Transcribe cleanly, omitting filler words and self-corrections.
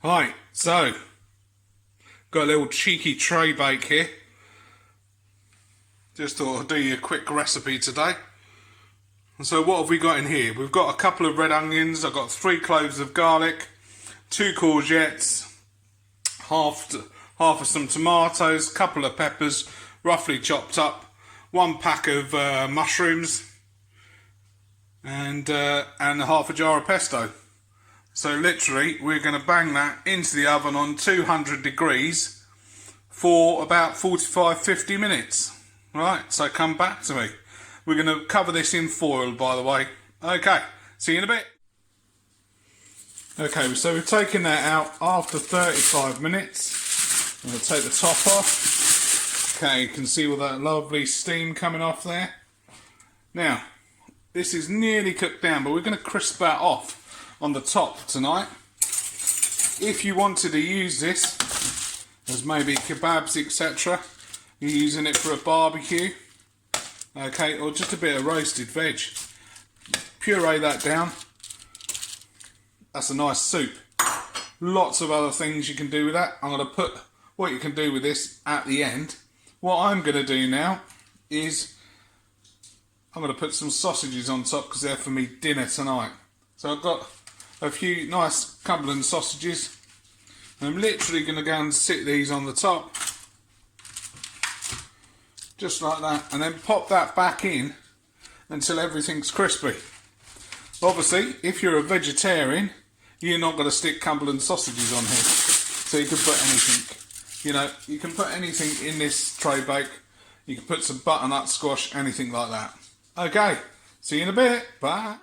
Hi, so got a little cheeky tray bake here. Just thought I'd do you a quick recipe today. And so what have we got in here? We've got a couple of red onions, I've got 3 cloves of garlic, 2 courgettes, half of some tomatoes, couple of peppers, roughly chopped up, 1 pack of mushrooms, and half a jar of pesto. So literally we're going to bang that into the oven on 200 degrees for about 45-50 minutes. Right, so come back to me. We're going to cover this in foil, by the way. Okay, see you in a bit. Okay, so we've taken that out after 35 minutes. I'm going to take the top off. Okay, you can see all that lovely steam coming off there. Now, this is nearly cooked down, but we're going to crisp that off on the top tonight. If you wanted to use this as maybe kebabs, etc., you're using it for a barbecue, okay, or just a bit of roasted veg, puree that down. That's a nice soup. Lots of other things you can do with that. I'm going to put what you can do with this at the end. What I'm going to do now is I'm going to put some sausages on top because they're for me dinner tonight. So I've got a few nice Cumberland sausages. I'm literally going to go and sit these on the top, just like that, and then pop that back in until everything's crispy. Obviously, if you're a vegetarian, you're not going to stick Cumberland sausages on here, so you can put anything. You know, you can put anything in this tray bake. You can put some butternut squash, anything like that. Okay, see you in a bit. Bye.